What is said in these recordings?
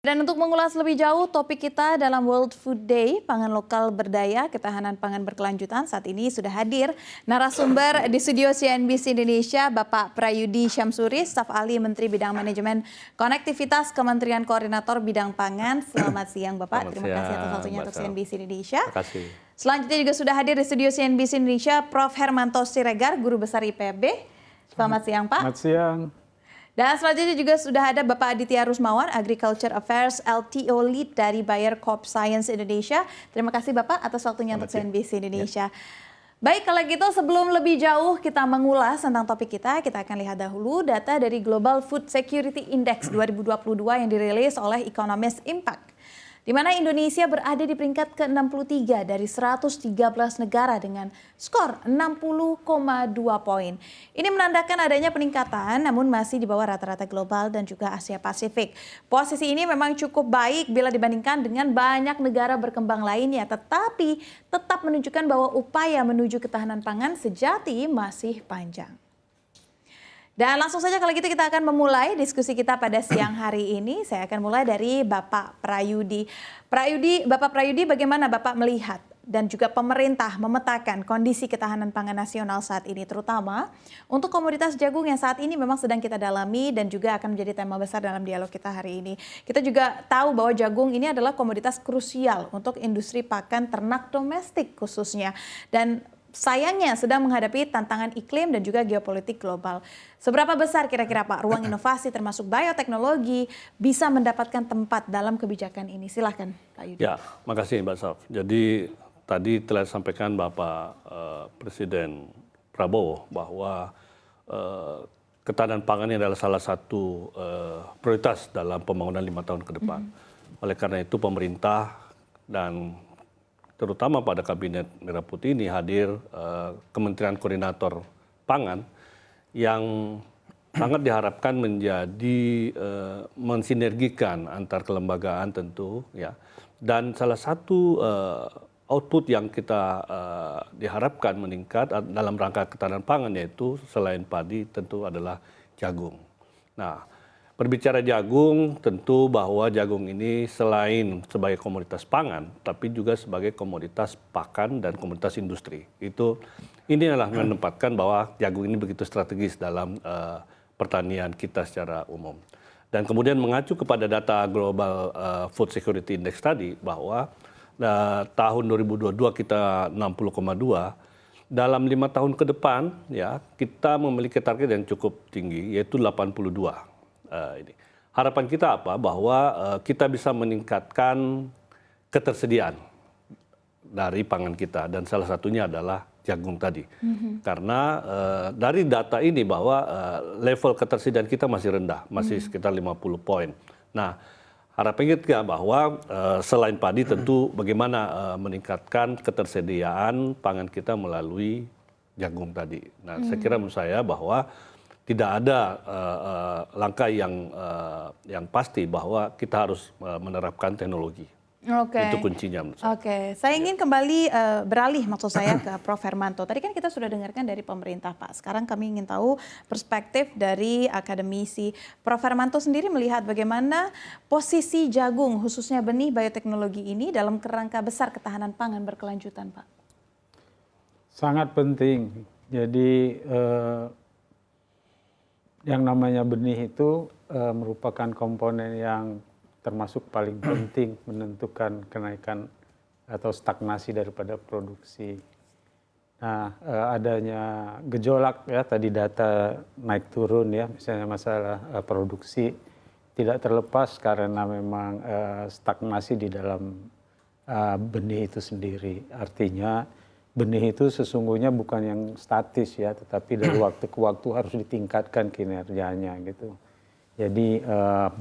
Dan untuk mengulas lebih jauh topik kita dalam World Food Day, pangan lokal berdaya, ketahanan pangan berkelanjutan, saat ini sudah hadir narasumber di studio CNBC Indonesia, Bapak Prayudi Syamsuri, staf ahli Menteri Bidang Manajemen Konektivitas Kementerian Koordinator Bidang Pangan. Selamat siang Bapak, terima kasih atas waktunya untuk CNBC Indonesia. Terima kasih. Selanjutnya juga sudah hadir di studio CNBC Indonesia, Prof. Hermanto Siregar, Guru Besar IPB. Selamat siang Pak. Selamat siang. Dan selanjutnya juga sudah ada Bapak Aditya Rusmawan, Agriculture Affairs LTO Lead dari Bayer Crop Science Indonesia. Terima kasih Bapak atas waktunya untuk CNBC Indonesia. Baik, kalau gitu sebelum lebih jauh kita mengulas tentang topik kita akan lihat dahulu data dari Global Food Security Index 2022 yang dirilis oleh Economist Impact, di mana Indonesia berada di peringkat ke-63 dari 113 negara dengan skor 60,2 poin. Ini menandakan adanya peningkatan namun masih di bawah rata-rata global dan juga Asia Pasifik. Posisi ini memang cukup baik bila dibandingkan dengan banyak negara berkembang lainnya, tetapi tetap menunjukkan bahwa upaya menuju ketahanan pangan sejati masih panjang. Dan langsung saja kalau gitu kita akan memulai diskusi kita pada siang hari ini. Saya akan mulai dari Bapak Prayudi. Bapak Prayudi, bagaimana Bapak melihat dan juga pemerintah memetakan kondisi ketahanan pangan nasional saat ini, terutama untuk komoditas jagung yang saat ini memang sedang kita dalami dan juga akan menjadi tema besar dalam dialog kita hari ini. Kita juga tahu bahwa jagung ini adalah komoditas krusial untuk industri pakan ternak domestik khususnya. Dan sayangnya sedang menghadapi tantangan iklim dan juga geopolitik global. Seberapa besar kira-kira Pak ruang inovasi termasuk bioteknologi bisa mendapatkan tempat dalam kebijakan ini? Silahkan Pak Yudi. Ya, makasih Mbak Saf. Jadi tadi telah disampaikan Bapak Presiden Prabowo bahwa ketahanan pangan ini adalah salah satu prioritas dalam pembangunan 5 tahun ke depan. Oleh karena itu pemerintah dan terutama pada Kabinet Merah Putih ini hadir Kementerian Koordinator Pangan yang sangat diharapkan menjadi mensinergikan antar kelembagaan tentu ya. Dan salah satu output yang kita diharapkan meningkat dalam rangka ketahanan pangan yaitu selain padi tentu adalah jagung. Nah, berbicara jagung, tentu bahwa jagung ini selain sebagai komoditas pangan, tapi juga sebagai komoditas pakan dan komoditas industri. Ini adalah menempatkan bahwa jagung ini begitu strategis dalam pertanian kita secara umum. Dan kemudian mengacu kepada data Global Food Security Index tadi, bahwa tahun 2022 kita 60,2, dalam 5 tahun ke depan ya kita memiliki target yang cukup tinggi yaitu 82. Harapan kita apa? Bahwa kita bisa meningkatkan ketersediaan dari pangan kita dan salah satunya adalah jagung tadi. Karena dari data ini bahwa level ketersediaan kita masih rendah, masih sekitar 50 poin. Nah, harapan kita bahwa selain padi tentu bagaimana meningkatkan ketersediaan pangan kita melalui jagung tadi. Nah, saya kira menurut saya bahwa tidak ada langkah yang pasti bahwa kita harus menerapkan teknologi. Itu kuncinya menurut saya. Saya ingin kembali beralih maksud saya ke Prof. Hermanto. Tadi kan kita sudah dengarkan dari pemerintah Pak. Sekarang kami ingin tahu perspektif dari akademisi. Prof. Hermanto sendiri melihat bagaimana posisi jagung khususnya benih bioteknologi ini dalam kerangka besar ketahanan pangan berkelanjutan Pak. Sangat penting. Jadi yang namanya benih itu merupakan komponen yang termasuk paling penting menentukan kenaikan atau stagnasi daripada produksi. Nah, adanya gejolak ya tadi data naik turun ya, misalnya masalah produksi tidak terlepas karena memang stagnasi di dalam benih itu sendiri. Artinya benih itu sesungguhnya bukan yang statis ya, tetapi dari waktu ke waktu harus ditingkatkan kinerjanya gitu. Jadi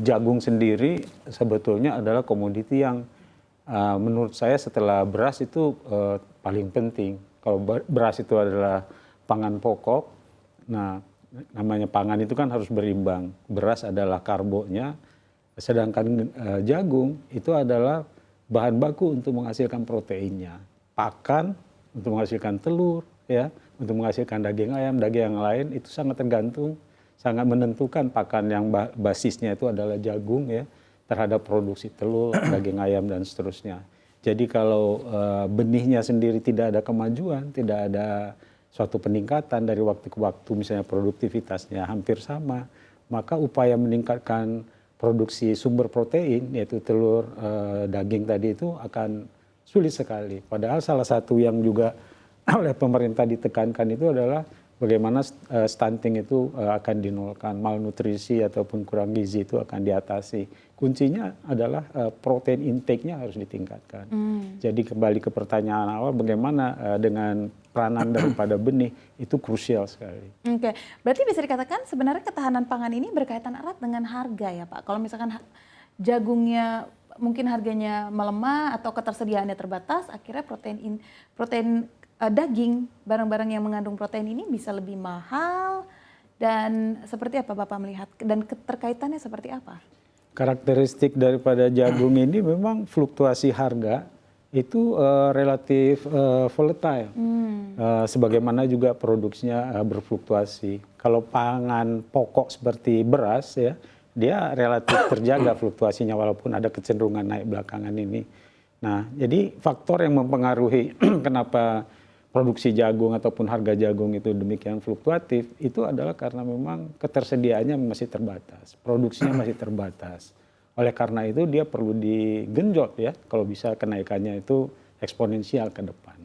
jagung sendiri sebetulnya adalah komoditi yang menurut saya setelah beras itu paling penting. Kalau beras itu adalah pangan pokok, nah namanya pangan itu kan harus berimbang. Beras adalah karbonya, sedangkan jagung itu adalah bahan baku untuk menghasilkan proteinnya. Pakan untuk menghasilkan telur, ya, untuk menghasilkan daging ayam, daging yang lain itu sangat tergantung, sangat menentukan pakan yang basisnya itu adalah jagung ya. terhadap produksi telur, daging ayam dan seterusnya. Jadi kalau benihnya sendiri tidak ada kemajuan, tidak ada suatu peningkatan dari waktu ke waktu, misalnya produktivitasnya hampir sama, maka upaya meningkatkan produksi sumber protein, yaitu telur, daging tadi itu akan sulit sekali. Padahal salah satu yang juga oleh pemerintah ditekankan itu adalah bagaimana stunting itu akan dinolkan, malnutrisi ataupun kurang gizi itu akan diatasi. Kuncinya adalah protein intake-nya harus ditingkatkan. Jadi kembali ke pertanyaan awal, bagaimana dengan peranan daripada benih itu krusial sekali. Oke, berarti bisa dikatakan sebenarnya ketahanan pangan ini berkaitan erat dengan harga ya Pak. Kalau misalkan jagungnya mungkin harganya melemah atau ketersediaannya terbatas, akhirnya protein daging, barang-barang yang mengandung protein ini bisa lebih mahal. Dan seperti apa Bapak melihat dan keterkaitannya seperti apa? Karakteristik daripada jagung ini memang fluktuasi harga itu relatif volatile. Sebagaimana juga produksinya berfluktuasi. Kalau pangan pokok seperti beras ya, dia relatif terjaga fluktuasinya walaupun ada kecenderungan naik belakangan ini. Nah, jadi faktor yang mempengaruhi kenapa produksi jagung ataupun harga jagung itu demikian fluktuatif itu adalah karena memang ketersediaannya masih terbatas, produksinya masih terbatas. Oleh karena itu dia perlu digenjot ya, kalau bisa kenaikannya itu eksponensial ke depan.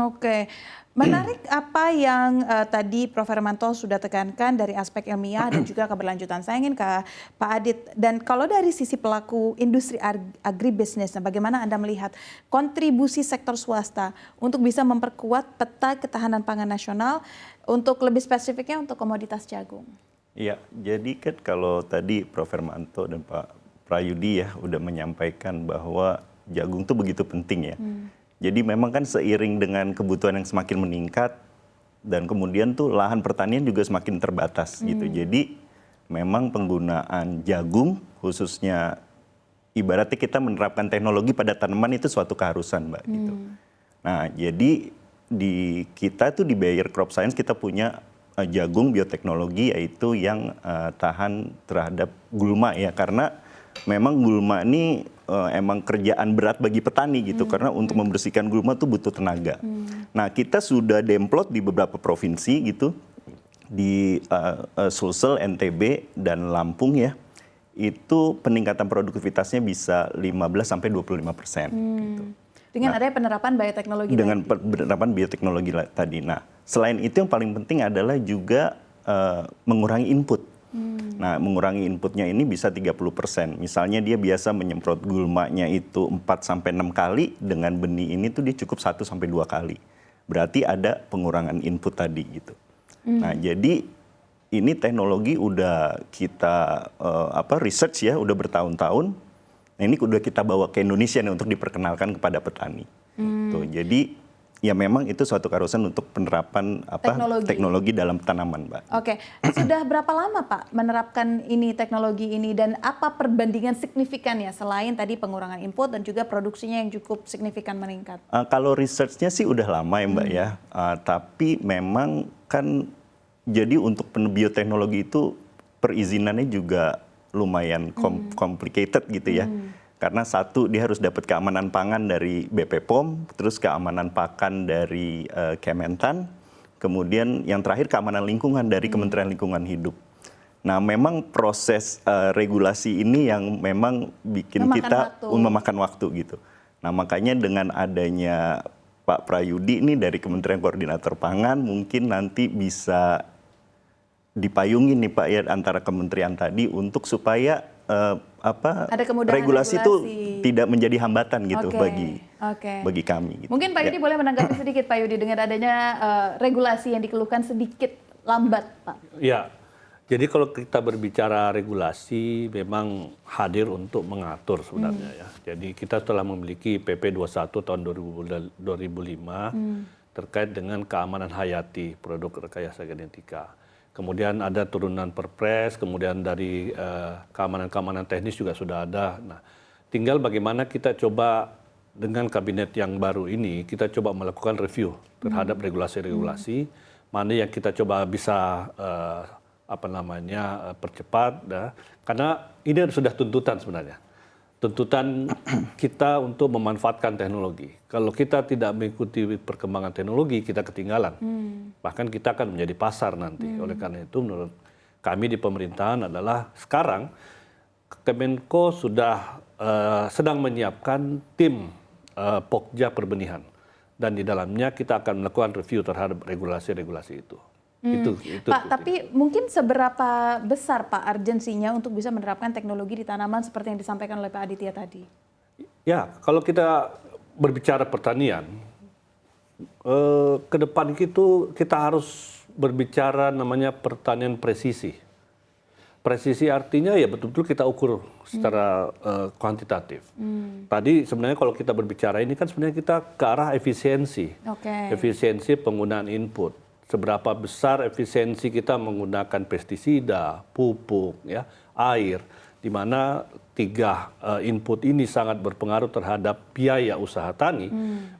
Oke, menarik apa yang tadi Prof. Hermanto sudah tekankan dari aspek ilmiah dan juga keberlanjutan. Saya ingin ke Pak Adit, dan kalau dari sisi pelaku industri agribisnis, bagaimana Anda melihat kontribusi sektor swasta untuk bisa memperkuat peta ketahanan pangan nasional untuk lebih spesifiknya untuk komoditas jagung? Iya, jadi kan kalau tadi Prof. Hermanto dan Pak Prayudi ya udah menyampaikan bahwa jagung itu begitu penting ya. Jadi memang kan seiring dengan kebutuhan yang semakin meningkat dan kemudian tuh lahan pertanian juga semakin terbatas gitu. Jadi memang penggunaan jagung khususnya ibaratnya kita menerapkan teknologi pada tanaman itu suatu keharusan Mbak gitu. Nah jadi di kita tuh di Bayer Crop Science kita punya jagung bioteknologi yaitu yang tahan terhadap gulma ya, karena memang gulma ini emang kerjaan berat bagi petani gitu, karena untuk membersihkan gulma tuh butuh tenaga. Nah kita sudah demplot di beberapa provinsi gitu, di Sulsel, NTB, dan Lampung ya, itu peningkatan produktivitasnya bisa 15-25%. Gitu. Dengan adanya penerapan bioteknologi dengan penerapan bioteknologi tadi. Nah selain itu yang paling penting adalah juga mengurangi input. Nah, mengurangi inputnya ini bisa 30%. Misalnya dia biasa menyemprot gulmanya itu 4-6 kali, dengan benih ini tuh dia cukup 1-2 kali. Berarti ada pengurangan input tadi gitu. Nah, jadi ini teknologi udah kita research ya, udah bertahun-tahun. Nah, ini udah kita bawa ke Indonesia nih untuk diperkenalkan kepada petani. Tuh, jadi ya memang itu suatu keharusan untuk penerapan teknologi dalam tanaman, Mbak. Oke, sudah berapa lama Pak menerapkan ini teknologi ini dan apa perbandingan signifikannya selain tadi pengurangan input dan juga produksinya yang cukup signifikan meningkat? Kalau research-nya sih udah lama ya Mbak ya, tapi memang kan jadi untuk bioteknologi itu perizinannya juga lumayan complicated gitu ya. Karena satu, dia harus dapat keamanan pangan dari BP POM, terus keamanan pakan dari Kementan, kemudian yang terakhir keamanan lingkungan dari Kementerian Lingkungan Hidup. Nah memang proses regulasi ini yang memang bikin memakan waktu gitu. Nah makanya dengan adanya Pak Prayudi ini dari Kementerian Koordinator Pangan, mungkin nanti bisa dipayungin nih Pak ya antara kementerian tadi untuk supaya regulasi itu tidak menjadi hambatan gitu bagi kami. Gitu. Mungkin Pak Yudi boleh menanggapi sedikit Pak Yudi dengan adanya regulasi yang dikeluhkan sedikit lambat Pak. Ya, jadi kalau kita berbicara regulasi memang hadir untuk mengatur sebenarnya ya. Jadi kita telah memiliki PP 21 tahun 2005 terkait dengan keamanan hayati produk rekayasa genetika. Kemudian ada turunan Perpres, kemudian dari keamanan-keamanan teknis juga sudah ada. Nah, tinggal bagaimana kita coba dengan kabinet yang baru ini, kita coba melakukan review terhadap regulasi-regulasi, mana yang kita coba bisa percepat, karena ini sudah tuntutan sebenarnya. tuntutan kita untuk memanfaatkan teknologi. Kalau kita tidak mengikuti perkembangan teknologi, kita ketinggalan. Bahkan kita akan menjadi pasar nanti. Oleh karena itu menurut kami di pemerintahan adalah sekarang Kemenko sudah sedang menyiapkan tim Pokja Perbenihan. Dan di dalamnya kita akan melakukan review terhadap regulasi-regulasi itu. Itu Pak, tapi mungkin seberapa besar Pak urgensinya untuk bisa menerapkan teknologi di tanaman seperti yang disampaikan oleh Pak Aditya tadi? Ya, kalau kita berbicara pertanian, ke depan itu kita harus berbicara namanya pertanian presisi. Presisi artinya ya betul-betul kita ukur secara kuantitatif. Tadi sebenarnya kalau kita berbicara ini kan sebenarnya kita ke arah efisiensi. Efisiensi penggunaan input. Seberapa besar efisiensi kita menggunakan pestisida, pupuk, ya, air, di mana 3 input ini sangat berpengaruh terhadap biaya usaha tani,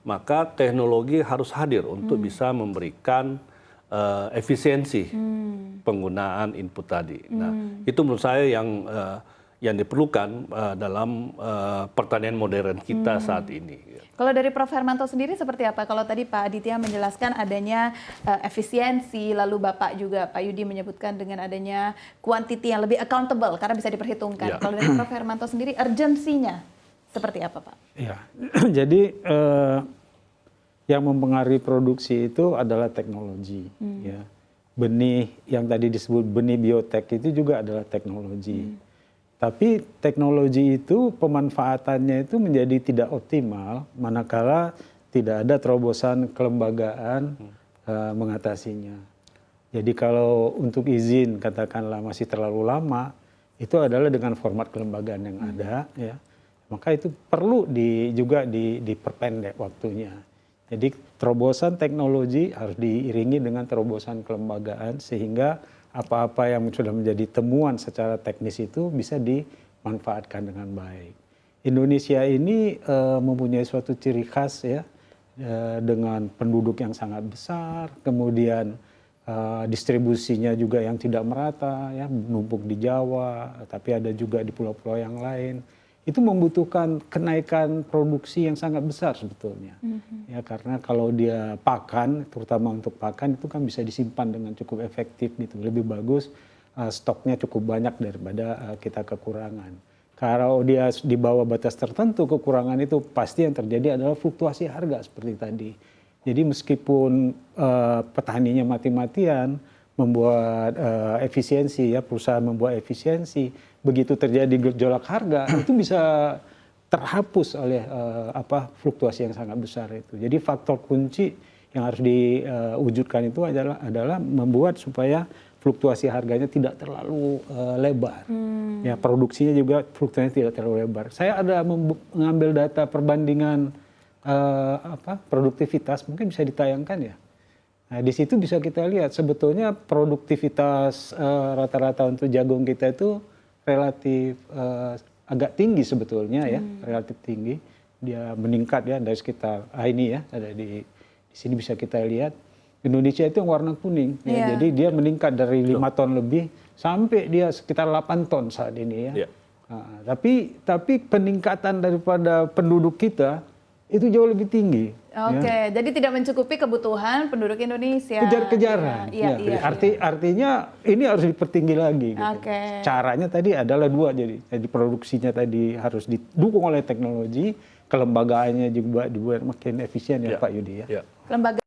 maka teknologi harus hadir untuk bisa memberikan efisiensi penggunaan input tadi. Nah, itu menurut saya yang diperlukan dalam pertanian modern kita saat ini. Kalau dari Prof. Hermanto sendiri seperti apa? Kalau tadi Pak Aditya menjelaskan adanya efisiensi, lalu Bapak juga Pak Yudi menyebutkan dengan adanya quantity yang lebih accountable karena bisa diperhitungkan. Kalau dari Prof. Hermanto sendiri urgensinya seperti apa Pak? Ya, jadi yang mempengaruhi produksi itu adalah teknologi. Ya. Benih yang tadi disebut benih biotek itu juga adalah teknologi. Tapi teknologi itu pemanfaatannya itu menjadi tidak optimal manakala tidak ada terobosan kelembagaan mengatasinya. Jadi kalau untuk izin katakanlah masih terlalu lama, itu adalah dengan format kelembagaan yang ada, ya, maka itu perlu juga diperpendek waktunya. Jadi terobosan teknologi harus diiringi dengan terobosan kelembagaan sehingga apa-apa yang sudah menjadi temuan secara teknis itu bisa dimanfaatkan dengan baik. Indonesia ini mempunyai suatu ciri khas ya, dengan penduduk yang sangat besar, kemudian distribusinya juga yang tidak merata, ya, menumpuk di Jawa, tapi ada juga di pulau-pulau yang lain. Itu membutuhkan kenaikan produksi yang sangat besar sebetulnya. Ya, karena kalau dia pakan, terutama untuk pakan itu kan bisa disimpan dengan cukup efektif gitu. Lebih bagus stoknya cukup banyak daripada kita kekurangan. Kalau dia di bawah batas tertentu kekurangan itu pasti yang terjadi adalah fluktuasi harga seperti tadi. Jadi meskipun petaninya mati-matian membuat efisiensi, ya, perusahaan membuat efisiensi, begitu terjadi gejolak harga itu bisa terhapus oleh fluktuasi yang sangat besar itu. Jadi faktor kunci yang harus diwujudkan itu adalah membuat supaya fluktuasi harganya tidak terlalu lebar. Ya, produksinya juga fluktuasinya tidak terlalu lebar. Saya ada mengambil data perbandingan produktivitas, mungkin bisa ditayangkan ya. Nah, di situ bisa kita lihat sebetulnya produktivitas rata-rata untuk jagung kita itu relatif agak tinggi sebetulnya ya, relatif tinggi. Dia meningkat ya dari sekitar ini ya, ada di sini bisa kita lihat. Indonesia itu yang warna kuning ya, jadi dia meningkat dari 5 ton lebih sampai dia sekitar 8 ton saat ini ya. Nah, tapi peningkatan daripada penduduk kita itu jauh lebih tinggi. Oke, jadi tidak mencukupi kebutuhan penduduk Indonesia. Kejar-kejaran. Artinya ini harus dipertinggi lagi. Gitu. Caranya tadi adalah 2, jadi produksinya tadi harus didukung oleh teknologi, kelembagaannya juga dibuat makin efisien ya Pak Yudi ya. Lembaga